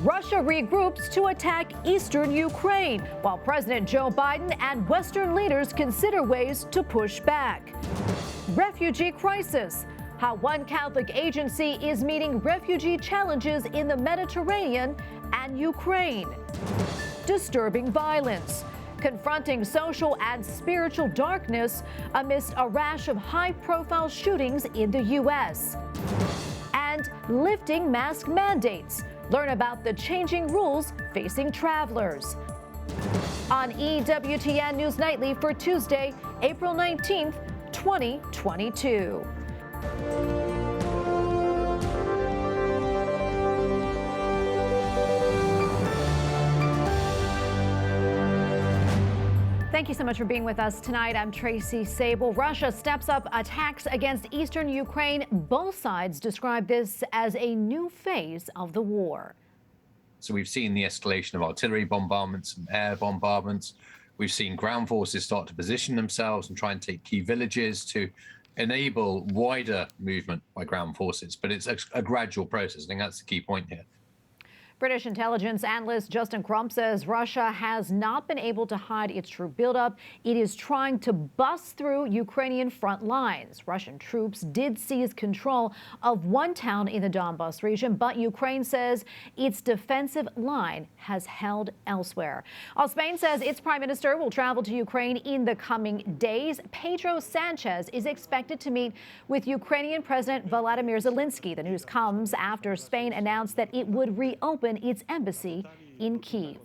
Russia regroups to attack eastern Ukraine, while President Joe Biden and Western leaders consider ways to push back. Refugee crisis. How one Catholic agency is meeting refugee challenges in the Mediterranean and Ukraine. Disturbing violence. Confronting social and spiritual darkness amidst a rash of high-profile shootings in the U.S. And lifting mask mandates. Learn about the changing rules facing travelers. On EWTN News Nightly for Tuesday, April 19th, 2022. Thank you so much for being with us tonight. I'm Tracy Sable. Russia steps up attacks against eastern Ukraine. Both sides describe this as a new phase of the war. So we've seen the escalation of artillery bombardments and air bombardments. We've seen ground forces start to position themselves and try and take key villages to enable wider movement by ground forces. But it's a gradual process. I think that's the key point here. British intelligence analyst Justin Crump says Russia has not been able to hide its troop buildup. It is trying to bust through Ukrainian front lines. Russian troops did seize control of one town in the Donbas region, but Ukraine says its defensive line has held elsewhere. While Spain says its prime minister will travel to Ukraine in the coming days, Pedro Sanchez is expected to meet with Ukrainian President Volodymyr Zelensky. The news comes after Spain announced that it would reopen its embassy in Kyiv.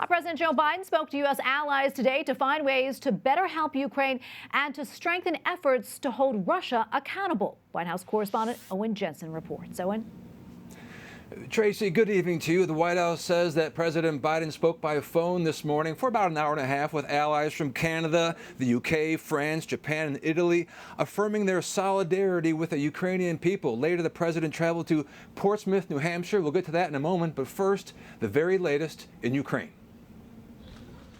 President Joe Biden spoke to U.S. allies today to find ways to better help Ukraine and to strengthen efforts to hold Russia accountable. White House correspondent Owen Jensen reports. Owen? Tracy, good evening to you. The White House says that President Biden spoke by phone this morning for about an hour and a half with allies from Canada, the UK, France, Japan, and Italy, affirming their solidarity with the Ukrainian people. Later, the president traveled to Portsmouth, New Hampshire. We'll get to that in a moment, but first, the very latest in Ukraine.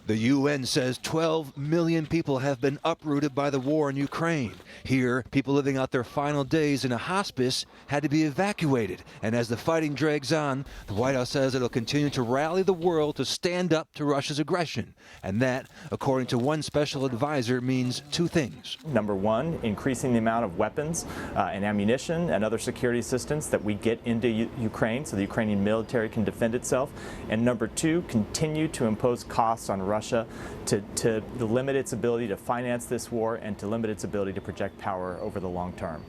The UN says 12 million people have been uprooted by the war in Ukraine. Here, people living out their final days in a hospice had to be evacuated. And as the fighting drags on, the White House says it'll continue to rally the world to stand up to Russia's aggression. And that, according to one special advisor, means two things. Number one, increasing the amount of weapons and ammunition and other security assistance that we get into Ukraine so the Ukrainian military can defend itself. And number two, continue to impose costs on Russia to limit its ability to finance this war and to limit its ability to project power over the long term.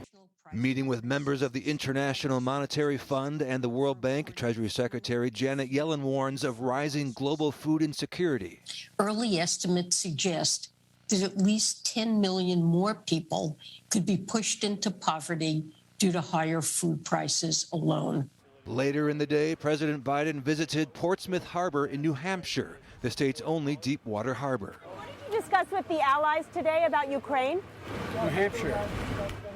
Meeting with members of the International Monetary Fund and the World Bank, Treasury Secretary Janet Yellen warns of rising global food insecurity. Early estimates suggest that at least 10 million more people could be pushed into poverty due to higher food prices alone. Later in the day, President Biden visited Portsmouth Harbor in New Hampshire, the state's only deep water harbor. What did you discuss with the allies today about Ukraine? New Hampshire.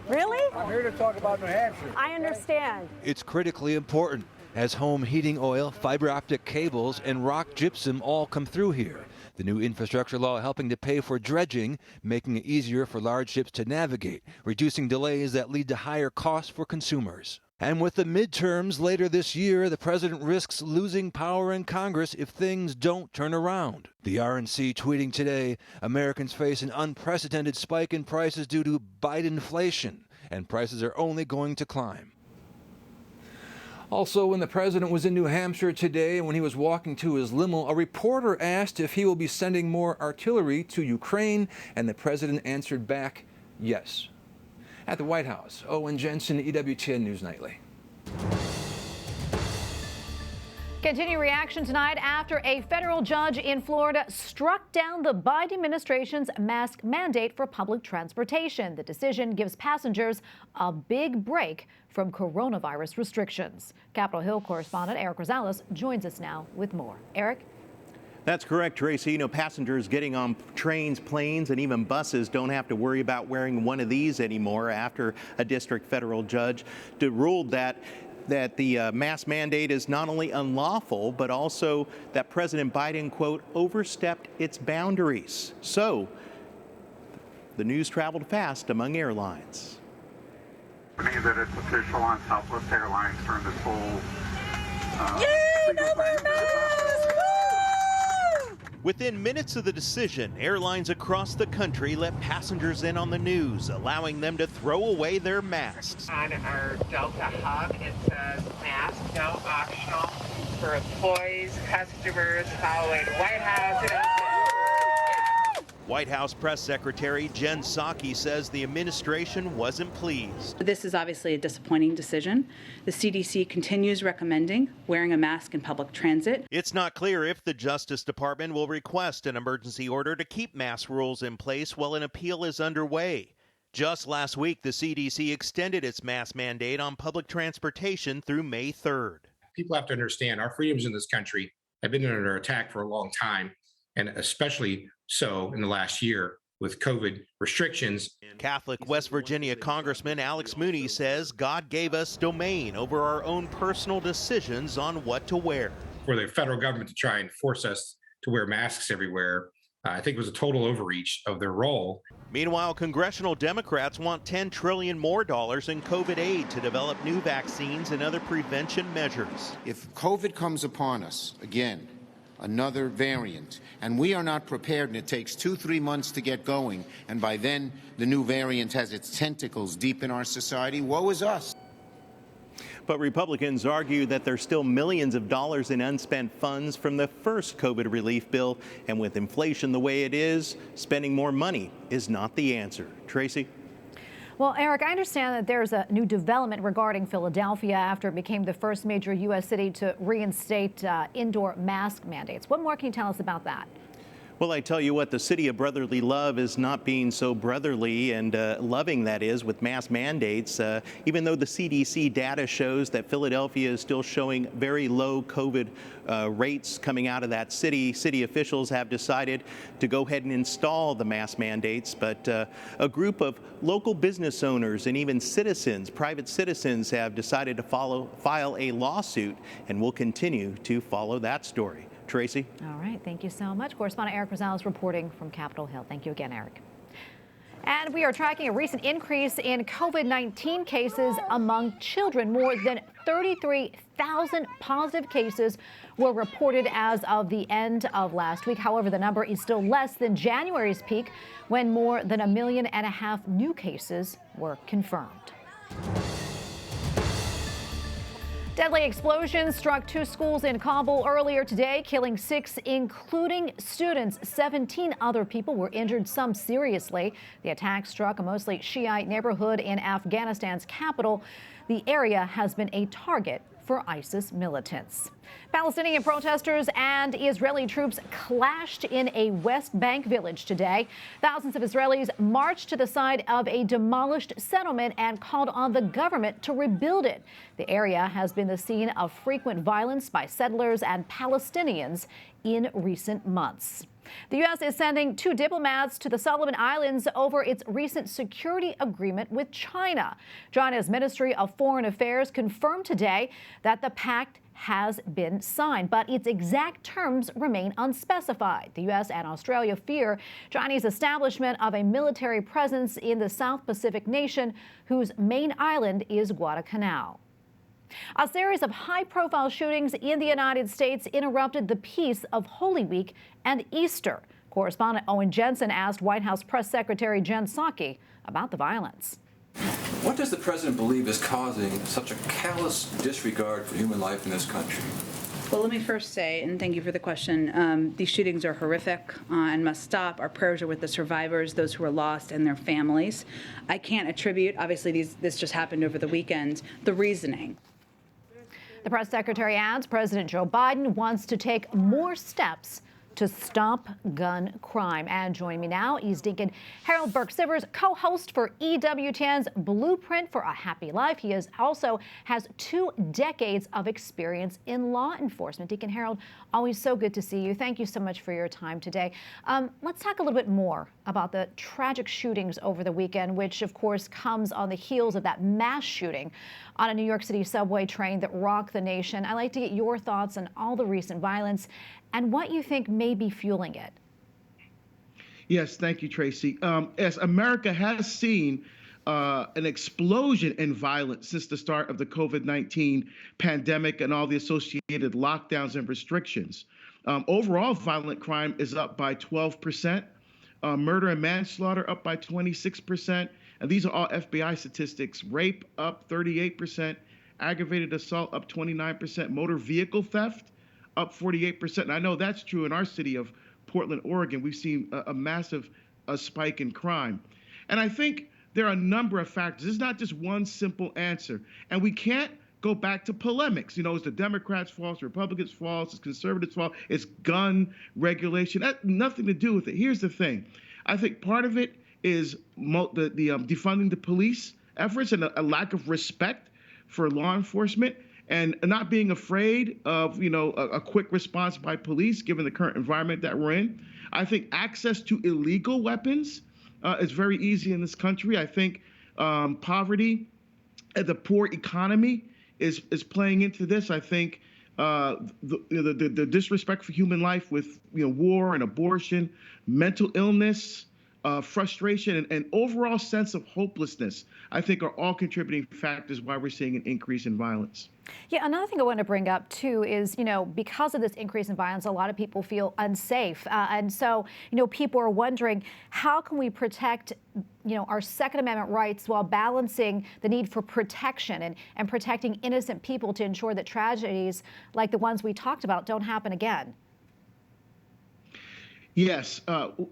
Really? I'm here to talk about New Hampshire. I understand. It's critically important as home heating oil, fiber optic cables, and rock gypsum all come through here. The new infrastructure law helping to pay for dredging, making it easier for large ships to navigate, reducing delays that lead to higher costs for consumers. And with the midterms later this year, the president risks losing power in Congress if things don't turn around. The RNC tweeting today, Americans face an unprecedented spike in prices due to Bidenflation, and prices are only going to climb. Also, when the president was in New Hampshire today and when he was walking to his limo, a reporter asked if he will be sending more artillery to Ukraine, and the president answered back, yes. At the White House, Owen Jensen, EWTN News Nightly. Continuing reaction tonight after a federal judge in Florida struck down the Biden administration's mask mandate for public transportation. The decision gives passengers a big break from coronavirus restrictions. Capitol Hill correspondent Eric Rosales joins us now with more. Eric? That's correct, Tracy. You know, passengers getting on trains, planes, and even buses don't have to worry about wearing one of these anymore after a district federal judge ruled that the mask mandate is not only unlawful, but also that President Biden, quote, overstepped its boundaries. So the news traveled fast among airlines. That it's official on Southwest Airlines during this whole Within minutes of the decision, airlines across the country let passengers in on the news, allowing them to throw away their masks. On our Delta hub, it says mask now optional for employees, customers, following White House. White House Press Secretary Jen Psaki says the administration wasn't pleased. This is obviously a disappointing decision. The CDC continues recommending wearing a mask in public transit. It's not clear if the Justice Department will request an emergency order to keep mask rules in place while an appeal is underway. Just last week, the CDC extended its mask mandate on public transportation through May 3rd. People have to understand our freedoms in this country have been under attack for a long time, and especially so in the last year with COVID restrictions. Catholic West Virginia Congressman Alex Mooney says God gave us domain over our own personal decisions on what to wear. For the federal government to try and force us to wear masks everywhere, I think it was a total overreach of their role. Meanwhile, congressional Democrats want $10 trillion more in COVID aid to develop new vaccines and other prevention measures. If COVID comes upon us again, another variant, and we are not prepared, and it takes 2-3 months to get going, and by then the new variant has its tentacles deep in our society, woe is us. But Republicans argue that there's still millions of dollars in unspent funds from the first COVID relief bill, and with inflation the way it is, spending more money is not the answer. Tracy? Well, Eric, I understand that there's a new development regarding Philadelphia after it became the first major U.S. city to reinstate indoor mask mandates. What more can you tell us about that? Well, I tell you what, the city of brotherly love is not being so brotherly and loving, that is, with mask mandates. Even though the CDC data shows that Philadelphia is still showing very low COVID rates coming out of that city, city officials have decided to go ahead and install the mask mandates. But a group of local business owners and even citizens, private citizens, have decided to file a lawsuit, and we'll continue to follow that story. Tracy? All right. Thank you so much. Correspondent Eric Rosales reporting from Capitol Hill. Thank you again, Eric. And we are tracking a recent increase in COVID-19 cases among children. More than 33,000 positive cases were reported as of the end of last week. However, the number is still less than January's peak, when more than 1.5 million new cases were confirmed. Deadly explosions struck 2 schools in Kabul earlier today, killing 6, including students. 17 other people were injured, some seriously. The attack struck a mostly Shiite neighborhood in Afghanistan's capital. The area has been a target for ISIS militants. Palestinian protesters and Israeli troops clashed in a West Bank village today. Thousands of Israelis marched to the side of a demolished settlement and called on the government to rebuild it. The area has been the scene of frequent violence by settlers and Palestinians in recent months. The U.S. is sending 2 diplomats to the Solomon Islands over its recent security agreement with China. China's Ministry of Foreign Affairs confirmed today that the pact has been signed, but its exact terms remain unspecified. The U.S. and Australia fear Chinese establishment of a military presence in the South Pacific nation, whose main island is Guadalcanal. A series of high-profile shootings in the United States interrupted the peace of Holy Week and Easter. Correspondent Owen Jensen asked White House Press Secretary Jen Psaki about the violence. What does the president believe is causing such a callous disregard for human life in this country? Well, let me first say, and thank you for the question, these shootings are horrific and must stop. Our prayers are with the survivors, those who are lost, and their families. I can't attribute, obviously this just happened over the weekend, the reasoning. The press secretary adds President Joe Biden wants to take more steps to stop gun crime. And joining me now is Deacon Harold Burke-Sivers, co-host for EWTN's Blueprint for a Happy Life. He also has 2 decades of experience in law enforcement. Deacon Harold, always so good to see you. Thank you so much for your time today. Let's talk a little bit more about the tragic shootings over the weekend, which of course comes on the heels of that mass shooting on a New York City subway train that rocked the nation. I'd like to get your thoughts on all the recent violence and what you think may be fueling it. Yes, thank you, Tracy. As America has seen an explosion in violence since the start of the COVID-19 pandemic and all the associated lockdowns and restrictions. Overall, violent crime is up by 12%. Murder and manslaughter up by 26%. And these are all FBI statistics. Rape up 38%. Aggravated assault up 29%. Motor vehicle theft up 48%. And I know that's true in our city of Portland, Oregon. We've seen a massive spike in crime. And I think there are a number of factors. It's not just one simple answer. And we can't go back to polemics. You know, it's the Democrats' fault, it's Republicans' fault, it's conservatives' fault, it's gun regulation. That nothing to do with it. Here's the thing. I think part of it is the defunding the police efforts and a lack of respect for law enforcement and not being afraid of, a quick response by police given the current environment that we're in. I think access to illegal weapons is very easy in this country. I think poverty and the poor economy is playing into this. I think the disrespect for human life with war and abortion, mental illness, frustration, and overall sense of hopelessness, I think are all contributing factors why we're seeing an increase in violence. Yeah, another thing I want to bring up too is, because of this increase in violence, a lot of people feel unsafe. And so, people are wondering, how can we protect, our Second Amendment rights while balancing the need for protection and protecting innocent people to ensure that tragedies like the ones we talked about don't happen again? Yes.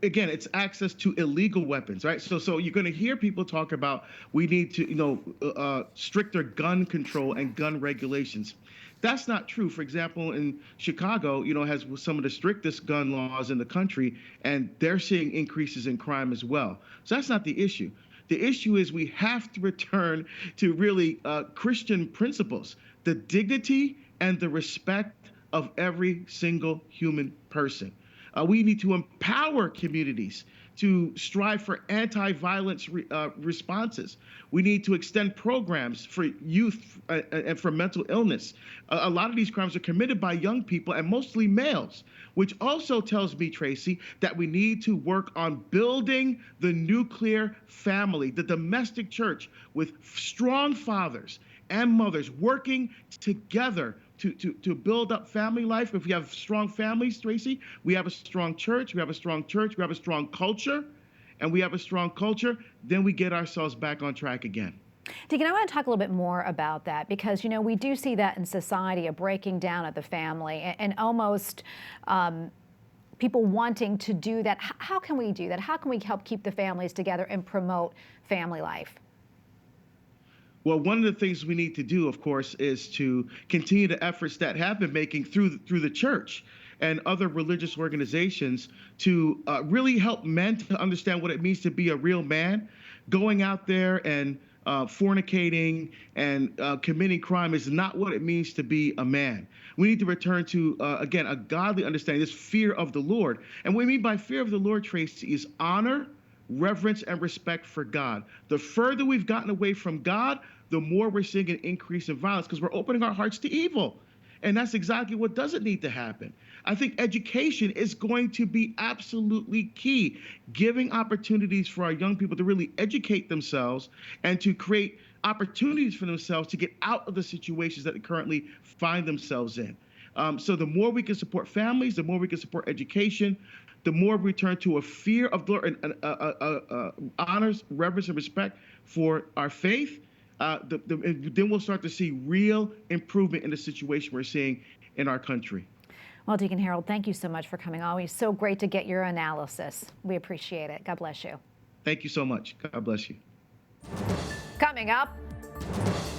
Again, it's access to illegal weapons, right? So you're going to hear people talk about we need to, stricter gun control and gun regulations. That's not true. For example, in Chicago, has some of the strictest gun laws in the country, and they're seeing increases in crime as well. So that's not the issue. The issue is we have to return to really Christian principles, the dignity and the respect of every single human person. We need to empower communities to strive for anti-violence responses. We need to extend programs for youth and for mental illness. A lot of these crimes are committed by young people and mostly males, which also tells me, Tracy, that we need to work on building the nuclear family, the domestic church, with strong fathers and mothers working together to build up family life. If we have strong families, Tracy, we have a strong church, we have a strong culture, and we have a strong culture, then we get ourselves back on track again. Deacon, I want to talk a little bit more about that because, we do see that in society, a breaking down of the family and almost people wanting to do that. How can we do that? How can we help keep the families together and promote family life? Well, one of the things we need to do, of course, is to continue the efforts that have been making through the church and other religious organizations to really help men to understand what it means to be a real man. Going out there and fornicating and committing crime is not what it means to be a man. We need to return to, again, a godly understanding, this fear of the Lord. And what we mean by fear of the Lord, Tracy, is honor, reverence, and respect for God. The further we've gotten away from God, the more we're seeing an increase in violence because we're opening our hearts to evil. And that's exactly what doesn't need to happen. I think education is going to be absolutely key, giving opportunities for our young people to really educate themselves and to create opportunities for themselves to get out of the situations that they currently find themselves in. So the more we can support families, the more we can support education, the more we return to a fear of the Lord and honors, reverence, and respect for our faith, then we'll start to see real improvement in the situation we're seeing in our country. Well, Deacon Harold, thank you so much for coming. Always so great to get your analysis. We appreciate it. God bless you. Thank you so much. God bless you. Coming up,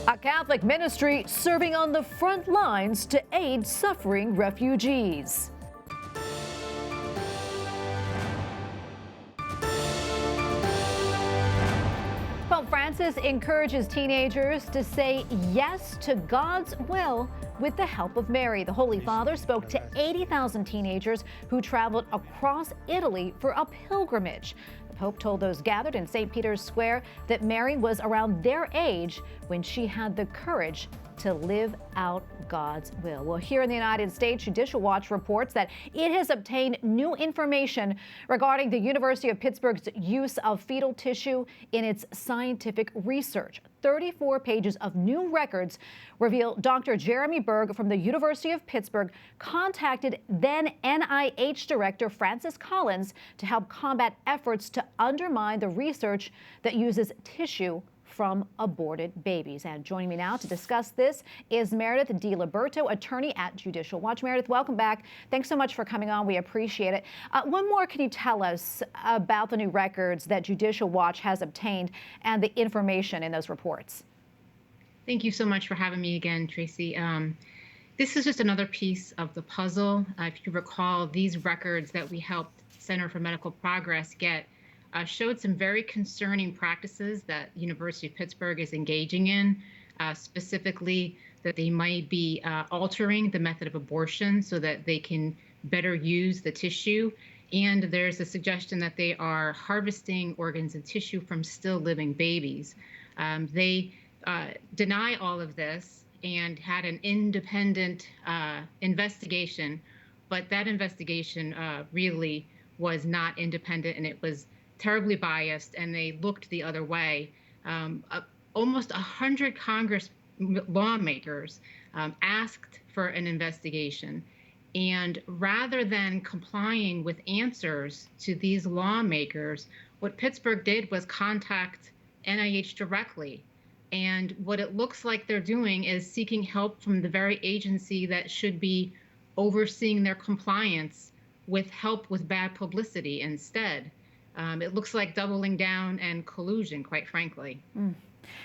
a Catholic ministry serving on the front lines to aid suffering refugees. Pope Francis encourages teenagers to say yes to God's will with the help of Mary. The Holy Father spoke to 80,000 teenagers who traveled across Italy for a pilgrimage. The Pope told those gathered in St. Peter's Square that Mary was around their age when she had the courage to live out God's will. Well, here in the United States, Judicial Watch reports that it has obtained new information regarding the University of Pittsburgh's use of fetal tissue in its scientific research. 34 pages of new records reveal Dr. Jeremy Berg from the University of Pittsburgh contacted then NIH Director Francis Collins to help combat efforts to undermine the research that uses tissue from aborted babies. And joining me now to discuss this is Meredith DiLiberto, attorney at Judicial Watch. Meredith, welcome back. Thanks so much for coming on. We appreciate it. One more, can you tell us about the new records that Judicial Watch has obtained and the information in those reports? Thank you so much for having me again, Tracy. This is just another piece of the puzzle. If you recall, these records that we helped Center for Medical Progress get showed some very concerning practices that University of Pittsburgh is engaging in, specifically that they might be altering the method of abortion so that they can better use the tissue. And there's a suggestion that they are harvesting organs and tissue from still living babies. They deny all of this and had an independent investigation, but that investigation really was not independent, and it was terribly biased, and they looked the other way. Almost 100 Congress lawmakers asked for an investigation, and rather than complying with answers to these lawmakers, what Pittsburgh did was contact NIH directly. And what it looks like they're doing is seeking help from the very agency that should be overseeing their compliance with help with bad publicity instead. It looks like doubling down and collusion, quite frankly.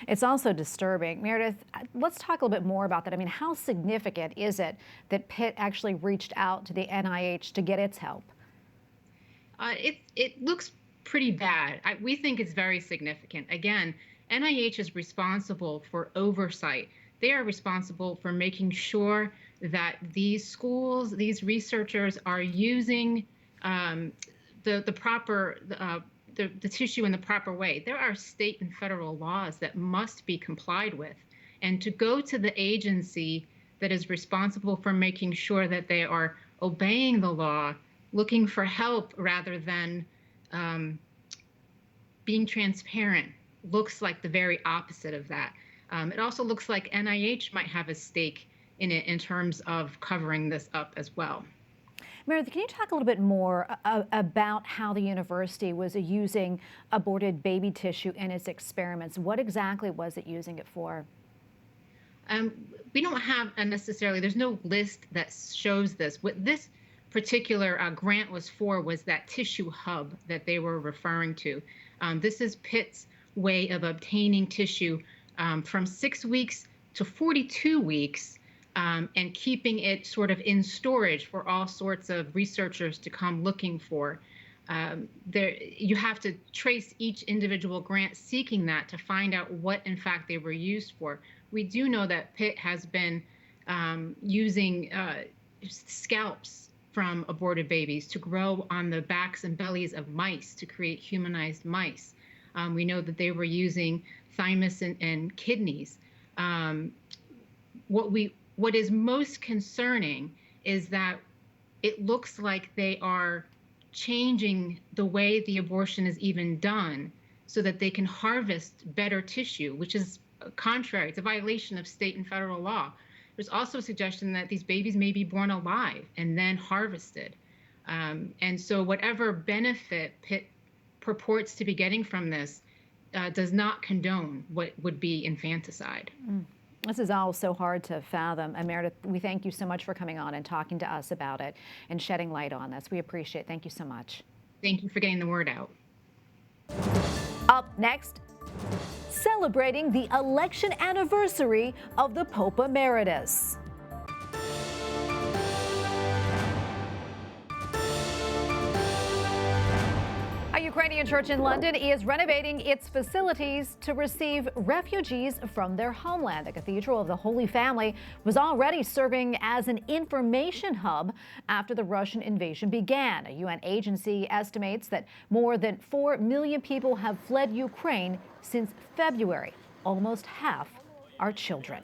It's also disturbing. Meredith, let's talk a little bit more about that. I mean, how significant is it that Pitt actually reached out to the NIH to get its help? It looks pretty bad. We think it's very significant. Again, NIH is responsible for oversight. They are responsible for making sure that these schools, these researchers are using the tissue in the proper way. There are state and federal laws that must be complied with. And to go to the agency that is responsible for making sure that they are obeying the law, looking for help rather than being transparent, looks like the very opposite of that. It also looks like NIH might have a stake in it in terms of covering this up as well. Meredith, can you talk a little bit more about how the university was using aborted baby tissue in its experiments? What exactly was it using it for? We don't have necessarily, there's no list that shows this. What this particular grant was for was that tissue hub that they were referring to. This is Pitt's way of obtaining tissue from 6 weeks to 42 weeks. And keeping it sort of in storage for all sorts of researchers to come looking for. You have to trace each individual grant seeking that to find out what, in fact, they were used for. We do know that Pitt has been using scalps from aborted babies to grow on the backs and bellies of mice to create humanized mice. We know that they were using thymus and kidneys. What is most concerning is that it looks like they are changing the way the abortion is even done so that they can harvest better tissue, which is contrary. It's a violation of state and federal law. There's also a suggestion that these babies may be born alive and then harvested. And so whatever benefit Pitt purports to be getting from this does not condone what would be infanticide. This is all so hard to fathom. And Meredith, we thank you so much for coming on and talking to us about it and shedding light on this. We appreciate it. Thank you so much. Thank you for getting the word out. Up next, celebrating the election anniversary of the Pope Emeritus. A Ukrainian church in London is renovating its facilities to receive refugees from their homeland. The Cathedral of the Holy Family was already serving as an information hub after the Russian invasion began. A UN agency estimates that more than 4 million people have fled Ukraine since February. Almost half are children.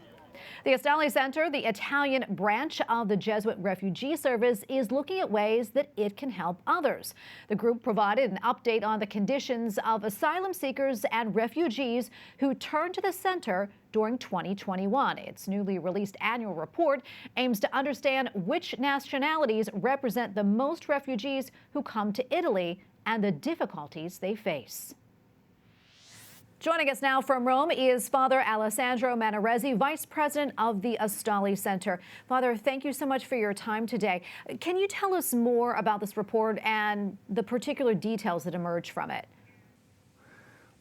The Astalli Center, the Italian branch of the Jesuit Refugee Service, is looking at ways that it can help others. The group provided an update on the conditions of asylum seekers and refugees who turned to the center during 2021. Its newly released annual report aims to understand which nationalities represent the most refugees who come to Italy and the difficulties they face. Joining us now from Rome is Father Alessandro Manaresi, Vice President of the Astalli Center. Father, thank you so much for your time today. Can you tell us more about this report and the particular details that emerge from it?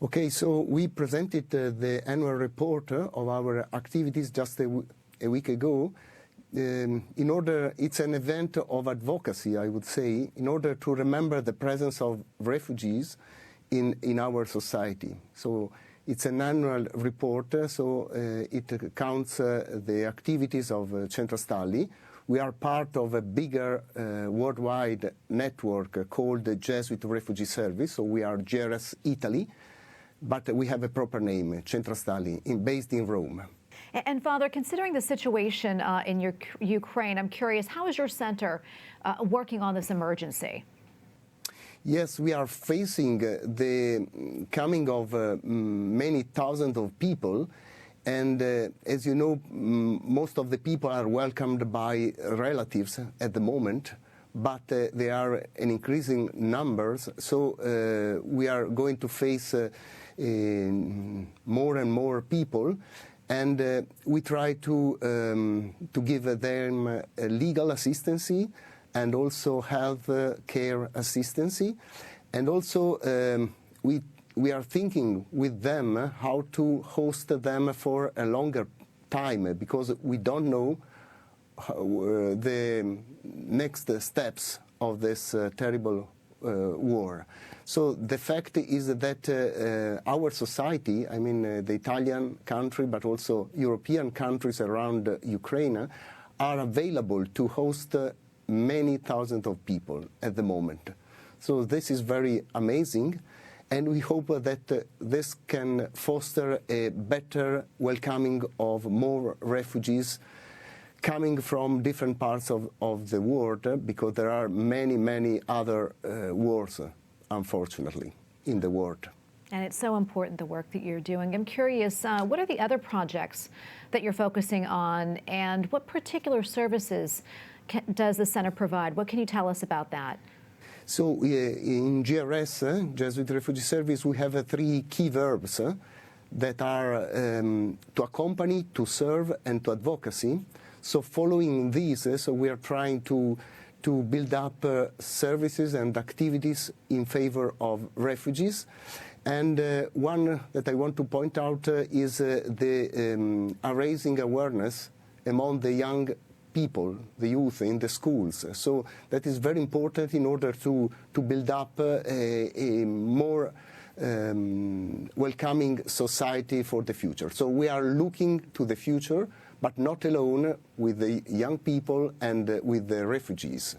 Okay, so we presented the annual report of our activities just a week ago. It's an event of advocacy, I would say, in order to remember the presence of refugees in our society. So it's an annual report, so it counts the activities of Centro Astalli. We are part of a bigger worldwide network called the Jesuit Refugee Service, so we are JRS Italy, but we have a proper name, Centro Astalli, based in Rome. And Father, considering the situation in Ukraine, I'm curious, how is your center working on this emergency? Yes, we are facing the coming of many thousands of people, and as you know, most of the people are welcomed by relatives at the moment, but they are in increasing numbers, so we are going to face more and more people, and we try to give them legal assistance and also health care assistance. And also we are thinking with them how to host them for a longer time, because we don't know the next steps of this terrible war. So the fact is that our society, I mean the Italian country, but also European countries around Ukraine, are available to host many thousands of people at the moment. So this is very amazing, and we hope that this can foster a better welcoming of more refugees coming from different parts of the world, because there are many other wars, unfortunately, in the world. And it's so important, the work that you're doing. I'm curious, what are the other projects that you're focusing on, and what particular services does the center provide? What can you tell us about that? So in GRS, Jesuit Refugee Service, we have 3 key verbs that are to accompany, to serve, and to advocacy. So following these, so we are trying to build up services and activities in favor of refugees. And one that I want to point out is the raising awareness among the young people, the youth in the schools. So that is very important in order to build up a more welcoming society for the future. So we are looking to the future, but not alone, with the young people and with the refugees.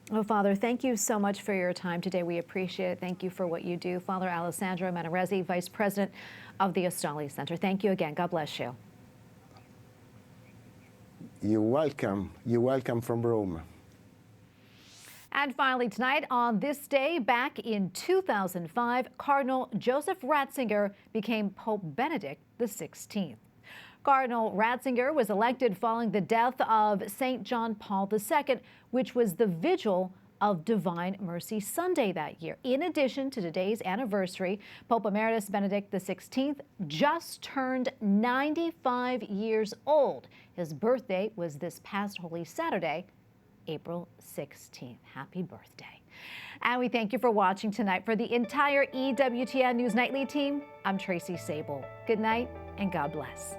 Well, Father, thank you so much for your time today. We appreciate it. Thank you for what you do. Father Alessandro Manaresi, Vice President of the Astalli Center. Thank you again. God bless you. You're welcome. You're welcome from Rome. And finally tonight, on this day back in 2005, Cardinal Joseph Ratzinger became Pope Benedict XVI. Cardinal Ratzinger was elected following the death of St. John Paul II, which was the vigil of Divine Mercy Sunday that year. In addition to today's anniversary, Pope Emeritus Benedict XVI just turned 95 years old. His birthday was this past Holy Saturday, April 16th. Happy birthday. And we thank you for watching tonight. For the entire EWTN News Nightly team, I'm Tracy Sable. Good night and God bless.